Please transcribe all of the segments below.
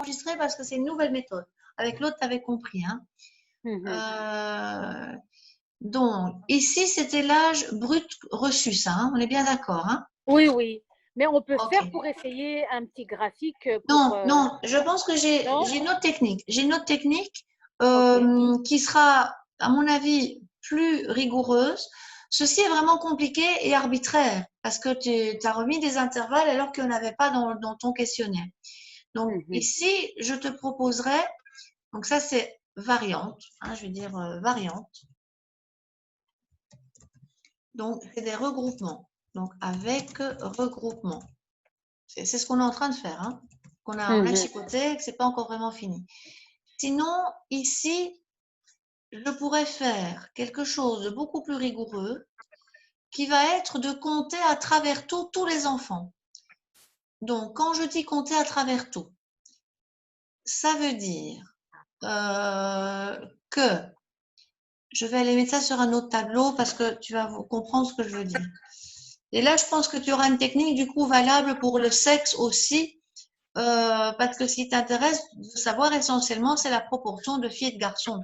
enregistré parce que c'est une nouvelle méthode. Avec l'autre, tu avais compris. Hein. Donc, ici, c'était l'âge brut reçu, ça. Hein, on est bien d'accord. Hein. Oui, oui. Mais on peut Ok. faire pour essayer un petit graphique pour… Non, non, je pense que j'ai Non? une autre technique. J'ai une autre technique Ok. qui sera, à mon avis, plus rigoureuse. Ceci est vraiment compliqué et arbitraire parce que tu as remis des intervalles alors qu'il n'y en avait pas dans ton questionnaire. Donc, ici, je te proposerai, donc ça c'est variante, hein, je vais dire variante. Donc, c'est des regroupements. Donc, avec regroupement. C'est ce qu'on est en train de faire. Hein. On a chipoté, que ce n'est pas encore vraiment fini. Sinon, ici, je pourrais faire quelque chose de beaucoup plus rigoureux qui va être de compter à travers tous les enfants. Donc, quand je dis compter à travers tout, ça veut dire que je vais aller mettre ça sur un autre tableau parce que tu vas comprendre ce que je veux dire. Et là, je pense que tu auras une technique du coup valable pour le sexe aussi, parce que ce qui t'intéresse de savoir essentiellement, c'est la proportion de filles et de garçons,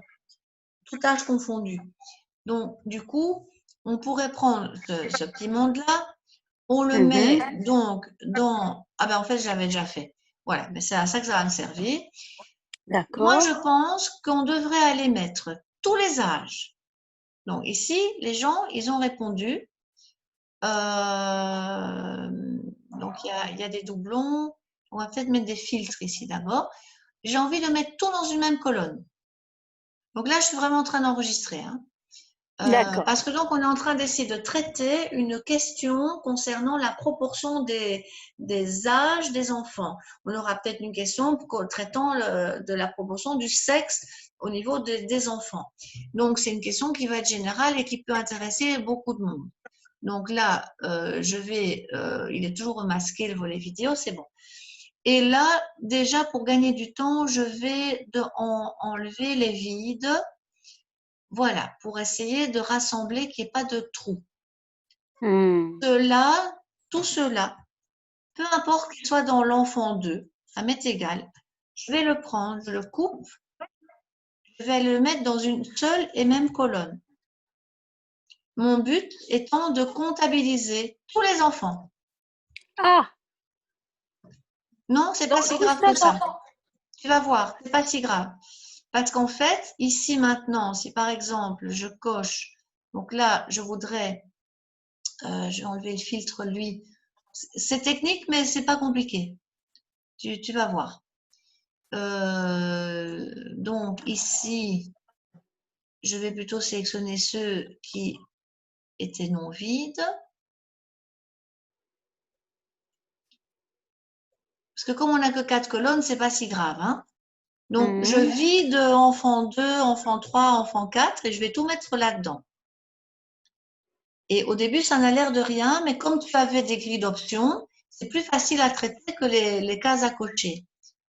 tout âge confondu. Donc, du coup, on pourrait prendre ce petit monde-là, on le met donc dans… Ah ben en fait, je l'avais déjà fait. Voilà, mais c'est à ça que ça va me servir. Moi, je pense qu'on devrait aller mettre tous les âges. Donc ici, les gens, ils ont répondu. Donc il y a des doublons. On va peut-être mettre des filtres ici d'abord. J'ai envie de mettre tout dans une même colonne. Donc là, je suis vraiment en train d'enregistrer. Hein. Parce que donc on est en train d'essayer de traiter une question concernant la proportion des âges des enfants. On aura peut-être une question traitant de la proportion du sexe au niveau des enfants. Donc c'est une question qui va être générale et qui peut intéresser beaucoup de monde. Donc là, il est toujours masqué le volet vidéo, c'est bon. Et là, déjà pour gagner du temps, je vais enlever les vides. Voilà, pour essayer de rassembler qu'il n'y ait pas de trous. Tout cela, peu importe qu'il soit dans l'enfant 2, ça m'est égal. Je vais le prendre, je le coupe, je vais le mettre dans une seule et même colonne. Mon but étant de comptabiliser tous les enfants. Ah! Non, c'est pas si grave que ça. Tu vas voir, c'est pas si grave. Parce qu'en fait, ici maintenant, si par exemple je coche, donc là, je voudrais, je vais enlever le filtre lui. C'est technique, mais c'est pas compliqué. Tu vas voir. Donc ici, je vais plutôt sélectionner ceux qui étaient non vides. Parce que comme on n'a que 4 colonnes, c'est pas si grave. Hein. Donc, je vide enfant 2, enfant 3, enfant 4 et je vais tout mettre là-dedans. Et au début, ça n'a l'air de rien, mais comme tu avais des grilles d'options, c'est plus facile à traiter que les cases à cocher.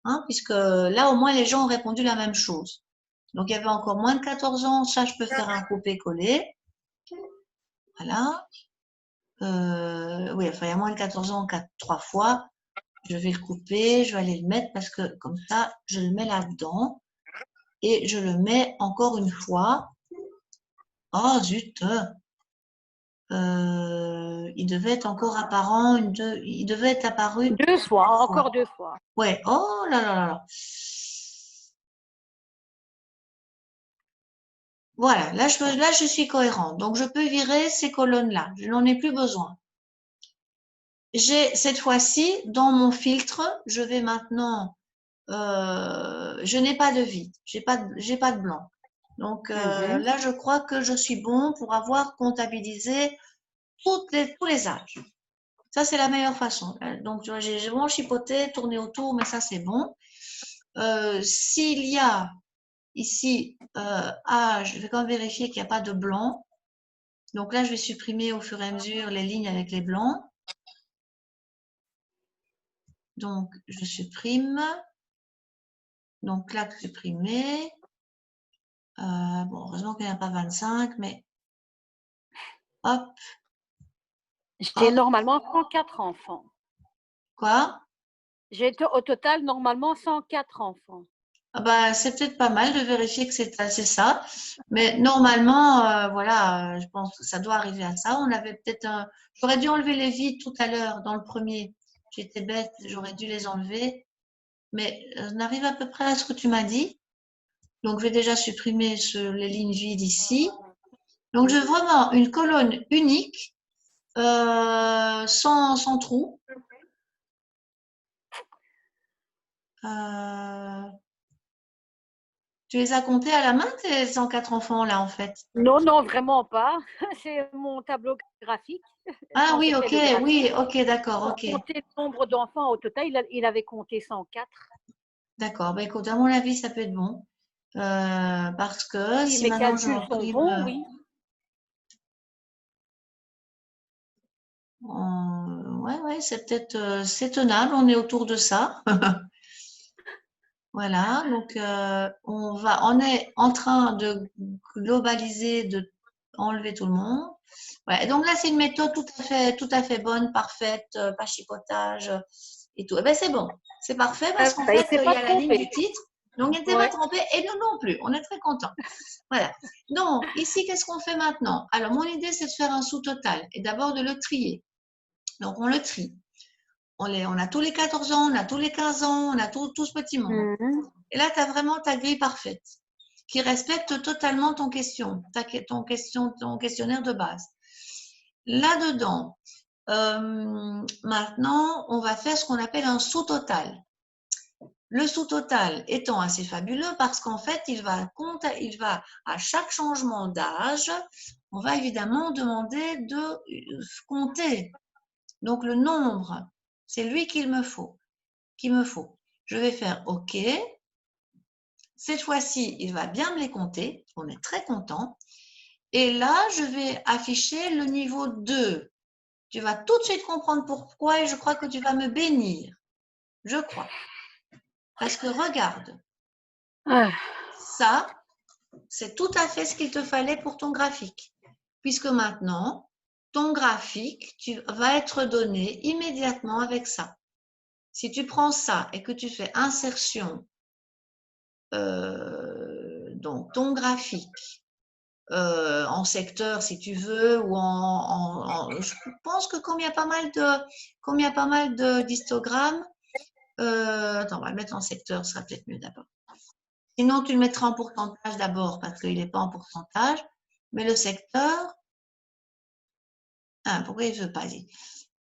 Hein, puisque là, au moins, les gens ont répondu la même chose. Donc, il y avait encore moins de 14 ans. Ça, je peux faire un copier-coller. Voilà. Oui, enfin, il y a moins de 14 ans 3 fois. Je vais le couper, je vais aller le mettre parce que comme ça, je le mets là-dedans. Et je le mets encore une fois. Oh, zut! Il devait être encore apparent, il devait être apparu 2 fois, encore 2 fois. Ouais, oh là là là là. Voilà, là je suis cohérente. Donc, je peux virer ces colonnes-là. Je n'en ai plus besoin. Cette fois-ci, dans mon filtre, je vais maintenant… je n'ai pas de vide. J'ai pas de blanc. Donc, là, je crois que je suis bon pour avoir comptabilisé tous les âges. Ça, c'est la meilleure façon. Donc, tu vois, j'ai vraiment chipoté, tourné autour, mais ça, c'est bon. S'il y a ici âge, je vais quand même vérifier qu'il n'y a pas de blanc. Donc là, je vais supprimer au fur et à mesure les lignes avec les blancs. Donc, je supprime. Donc là, supprimer. Bon, heureusement qu'il n'y en a pas 25, mais hop. J'ai normalement 34 enfants. Quoi? J'ai au total normalement 104 enfants. Ah bah, c'est peut-être pas mal de vérifier que c'est ça. Mais normalement, voilà, je pense que ça doit arriver à ça. On avait peut-être un. J'aurais dû enlever les vides tout à l'heure dans le premier. J'étais bête, j'aurais dû les enlever. Mais on arrive à peu près à ce que tu m'as dit. Donc, je vais déjà supprimer les lignes vides ici. Donc, je veux vraiment une colonne unique, sans trou. Euh, Tu les as comptés à la main, tes 104 enfants, là, en fait? Non, non, vraiment pas. C'est mon tableau graphique. Ah Quand oui, j'ai fait ok, le graphique, oui, ok, d'accord, pour ok. compter le nombre d'enfants au total, il avait compté 104. D'accord. Bah, écoute, à mon avis, ça peut être bon. Parce que Si si mes maintenant je calculs sont imprime, bons, oui. ouais, ouais, c'est peut-être, c'est tenable. On est autour de ça. Voilà. Donc, on est en train de globaliser, de enlever tout le monde. Ouais. Et donc là, c'est une méthode tout à fait bonne, parfaite, pas chipotage et tout. Eh ben, c'est bon. C'est parfait parce qu'en Il ne fait, s'est il y pas a la ligne trompé. du titre. Donc, il n'était pas Ouais. trompé et nous non plus. On est très contents. Voilà. Donc, ici, qu'est-ce qu'on fait maintenant? Alors, mon idée, c'est de faire un sous-total et d'abord de le trier. Donc, on le trie. On a tous les 14 ans, on a tous les 15 ans, on a tout ce petit monde. Mhm. Et là, tu as vraiment ta grille parfaite qui respecte totalement ton questionnaire de base. Là-dedans, maintenant, on va faire ce qu'on appelle un sous-total. Le sous-total étant assez fabuleux parce qu'en fait, il va à chaque changement d'âge, on va évidemment demander de compter. Donc, le nombre, c'est lui qu'il me faut. Je vais faire OK. Cette fois-ci, il va bien me les compter. On est très content. Et là, je vais afficher le niveau 2. Tu vas tout de suite comprendre pourquoi et je crois que tu vas me bénir. Je crois. Parce que regarde, Ah, ça, c'est tout à fait ce qu'il te fallait pour ton graphique. Puisque maintenant, ton graphique va être donné immédiatement avec ça. Si tu prends ça et que tu fais insertion, donc ton graphique, en secteur si tu veux, ou je pense que comme il y a pas mal d'histogrammes, attends, on va le mettre en secteur, ce sera peut-être mieux d'abord. Sinon, tu le mettras en pourcentage d'abord parce qu'il n'est pas en pourcentage. Mais le secteur, ah, pourquoi il ne veut pas?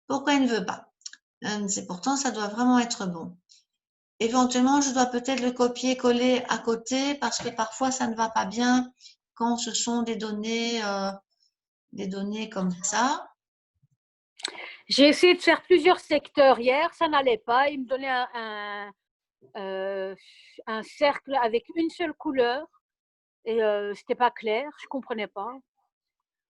Pourquoi il ne veut pas? C'est pourtant, ça doit vraiment être bon. Éventuellement, je dois peut-être le copier-coller à côté parce que parfois, ça ne va pas bien quand ce sont des données comme ça. j'ai essayé de faire plusieurs secteurs hier, ça n'allait pas. Il me donnait un cercle avec une seule couleur et c'était pas clair, je comprenais pas.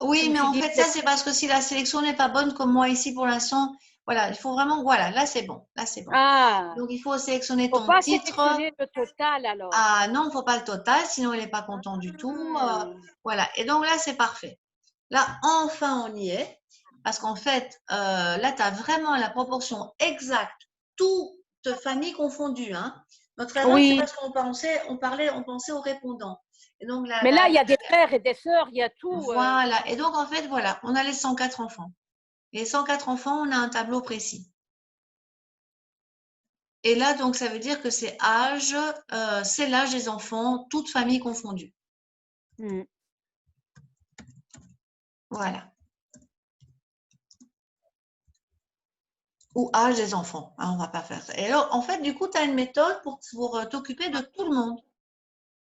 Je Oui, me mais suis en dit fait, ça, c'est parce que si la sélection n'est pas bonne comme moi ici pour l'instant, voilà, il faut vraiment, voilà, là, c'est bon, là, c'est bon. ah, Donc, il faut sélectionner faut ton pas titre. sélectionner le total alors. Ah non, il ne faut pas le total, sinon il n'est pas content du tout. Ah. Voilà, et donc là, c'est parfait. Là, enfin, on y est. Parce qu'en fait, là, tu as vraiment la proportion exacte, toutes familles confondues. Hein. Notre erreur, c'est Oui, parce qu'on pensait aux répondants. Et donc, mais là il y a des frères et des sœurs, il y a tout. voilà. Et donc, en fait, voilà, on a les 104 enfants. Et les 104 enfants, on a un tableau précis. Et là, donc, ça veut dire que c'est l'âge des enfants, toutes familles confondues. Voilà. Ou âge des enfants. Hein, on va pas faire ça. Et alors, en fait, du coup, tu as une méthode pour t'occuper de tout le monde.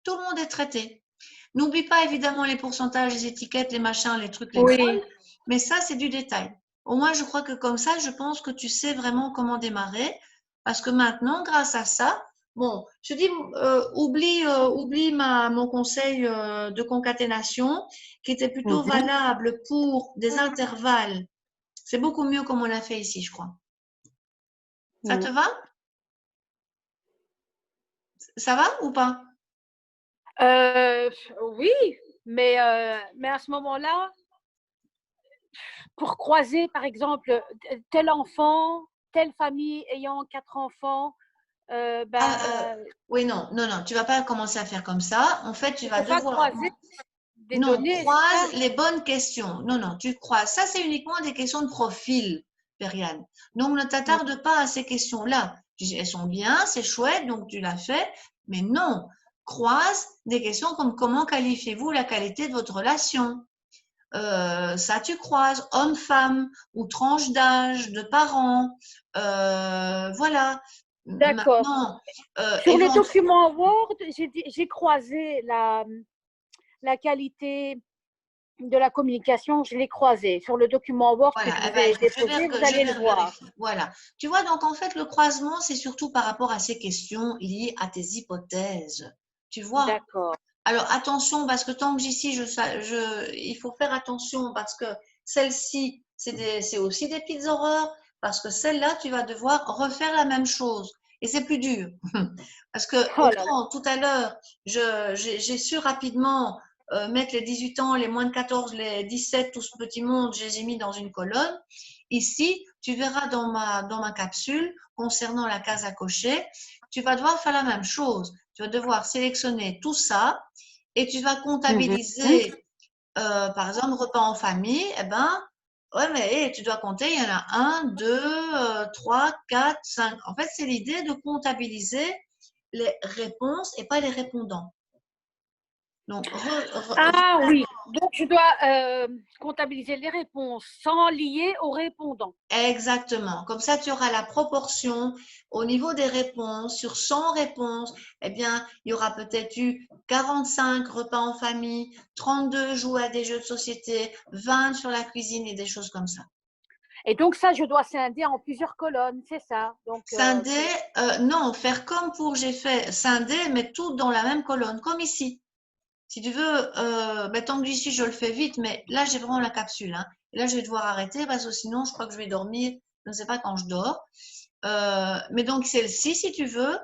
Tout le monde est traité. N'oublie pas évidemment les pourcentages, les étiquettes, les machins, les trucs, les Oui. drôles, mais ça, c'est du détail. Au moins, je crois que comme ça, je pense que tu sais vraiment comment démarrer, parce que maintenant, grâce à ça, bon, je dis, oublie mon conseil de concaténation, qui était plutôt Mhm. valable pour des intervalles. C'est beaucoup mieux comme on l'a fait ici, je crois. Ça te va? Ça va ou pas? Oui, mais à ce moment-là, pour croiser, par exemple, tel enfant telle famille ayant 4 enfants, Oui, non, tu vas pas commencer à faire comme ça. En fait, tu je vas peux pas devoir… croiser des Non, données, c'est ça? croise les bonnes questions. Non, tu croises. Ça, c'est uniquement des questions de profil, Periane. Donc, ne Mmh. t'attarde pas à ces questions-là. Elles sont bien, c'est chouette, donc tu l'as fait. Mais non, croise des questions comme comment qualifiez-vous la qualité de votre relation? Ça, tu croises homme-femme ou tranche d'âge de parents. Voilà. D'accord. Maintenant, Sur les documents Word, j'ai croisé la qualité de la communication, je l'ai croisé. Sur le document Word que voilà, je eh vous ben, ai écoute, déposé, vous allez le je voir. vérifie. Voilà. Tu vois, donc en fait, le croisement, c'est surtout par rapport à ces questions liées à tes hypothèses. Tu vois? D'accord. Alors attention, parce que tant que j'y suis, il faut faire attention parce que celle-ci, c'est aussi des petites horreurs, parce que celle-là, tu vas devoir refaire la même chose. Et c'est plus dur. Parce que Oh là là. autant tout à l'heure, j'ai su rapidement mettre les 18 ans, les moins de 14, les 17, tout ce petit monde, je les ai mis dans une colonne. Ici, tu verras dans ma capsule concernant la case à cocher, tu vas devoir faire la même chose. Tu vas devoir sélectionner tout ça et tu vas Mhm. comptabiliser, par exemple, repas en famille, eh ben, ouais, mais tu dois compter, il y en a un, deux, trois, quatre, cinq. En fait, c'est l'idée de comptabiliser les réponses et pas les répondants. Donc, Ah oui, donc je dois comptabiliser les réponses sans lier aux répondants. exactement. Comme ça, tu auras la proportion au niveau des réponses. Sur 100 réponses, eh bien, il y aura peut-être eu 45 repas en famille, 32 jouer à des jeux de société, 20 sur la cuisine et des choses comme ça. Et donc ça, je dois scinder en plusieurs colonnes, c'est ça. Donc Scinder, non, faire comme pour j'ai fait scinder, mais tout dans la même colonne, comme ici. Si tu veux, tant que j'y suis, je le fais vite, mais là, j'ai vraiment la capsule. Hein. Et là, je vais devoir arrêter parce que sinon, je crois que je vais dormir. Je ne sais pas quand je dors. Mais donc, celle-ci, si tu veux,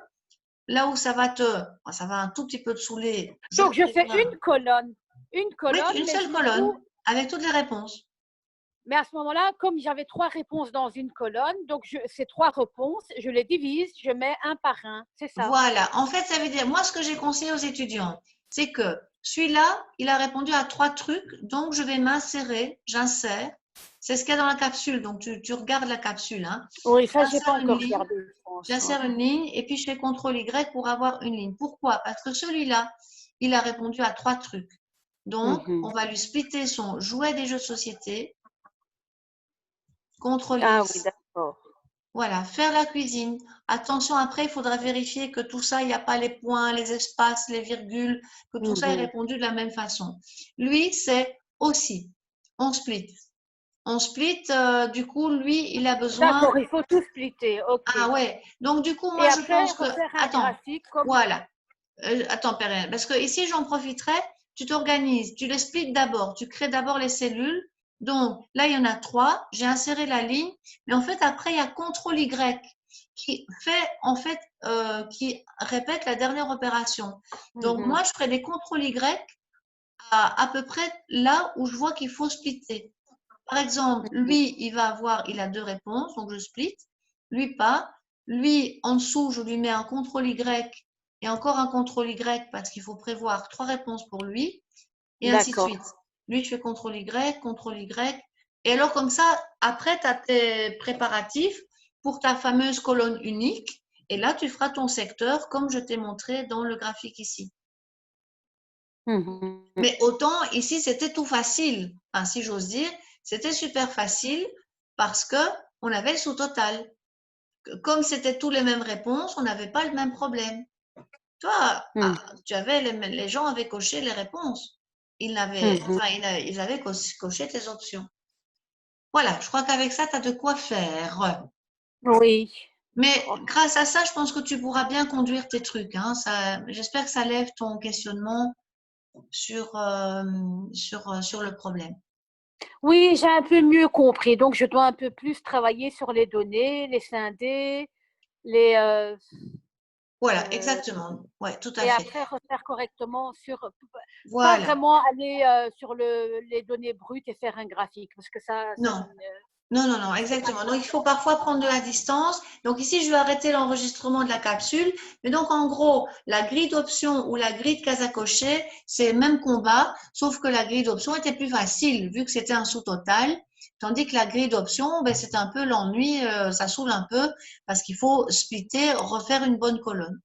là où ça va un tout petit peu te saouler, je donc te je fais préviens. une Oui, colonne, une mais seule du colonne coup, avec toutes les réponses. mais à ce moment-là, comme j'avais 3 réponses dans une colonne, donc ces 3 réponses, je les divise, je mets un par un, c'est ça. Voilà. En fait, ça veut dire, moi, ce que j'ai conseillé aux étudiants, c'est que celui-là, il a répondu à 3 trucs, donc je vais m'insérer, j'insère. C'est ce qu'il y a dans la capsule, donc tu regardes la capsule. Hein. Oui, ça, j'ai J'insère pas une encore ligne, regardé, je pense. j'insère une ligne et puis je fais CTRL Y pour avoir une ligne. Pourquoi? Parce que celui-là, il a répondu à 3 trucs. Donc, Mhm. on va lui splitter son jouet des jeux de société, CTRL Ah oui, X. d'accord. Voilà, faire la cuisine. Attention, après, il faudra vérifier que tout ça, il n'y a pas les points, les espaces, les virgules, que tout ça est Mhm. répondu de la même façon. Lui, c'est aussi. On split. On split, du coup, lui, il a besoin… D'accord, il faut tout splitter, ok. Ah ouais. Donc, du coup, Et moi, je après, pense que… refaire un Attends, graphique comme… voilà. Attends, Perrine, parce que ici, j'en profiterai. Tu t'organises, tu les splits d'abord. Tu crées d'abord les cellules. Donc, là, il y en a 3. J'ai inséré la ligne. Mais en fait, après, il y a CTRL Y qui fait, en fait, qui répète la dernière opération. Donc, Mhm. moi, je ferai des CTRL Y à peu près là où je vois qu'il faut splitter. Par exemple, lui, il a 2 réponses, donc je split. Lui, pas. Lui, en dessous, je lui mets un CTRL Y et encore un CTRL Y parce qu'il faut prévoir 3 réponses pour lui et ainsi de D'accord. suite. Lui, tu fais CTRL Y, CTRL Y. Et alors, comme ça, après, tu as tes préparatifs pour ta fameuse colonne unique. Et là, tu feras ton secteur comme je t'ai montré dans le graphique ici. Mhm. Mais autant ici, c'était tout facile. Enfin, si j'ose dire, c'était super facile parce que on avait le sous-total. Comme c'était tous les mêmes réponses, on n'avait pas le même problème. Toi, Mhm. les gens avaient coché les réponses. Mhm. Ils avaient coché tes options. Voilà, je crois qu'avec ça, tu as de quoi faire. Oui. Mais grâce à ça, je pense que tu pourras bien conduire tes trucs. Hein. J'espère que ça lève ton questionnement sur le problème. Oui, j'ai un peu mieux compris. Donc, je dois un peu plus travailler sur les données, les scinder, les, Voilà, euh, exactement. Ouais, tout à et fait. après refaire correctement sur, pas Voilà. vraiment aller sur les données brutes et faire un graphique, parce que ça Non, Non, non, non, exactement. Donc, il faut parfois prendre de la distance. Donc, ici, je vais arrêter l'enregistrement de la capsule. Mais donc, en gros, la grille d'options ou la grille de cases à cocher, c'est le même combat, sauf que la grille d'options était plus facile vu que c'était un sous-total. Tandis que la grille d'options, ben, c'est un peu l'ennui, ça saoule un peu parce qu'il faut splitter, refaire une bonne colonne.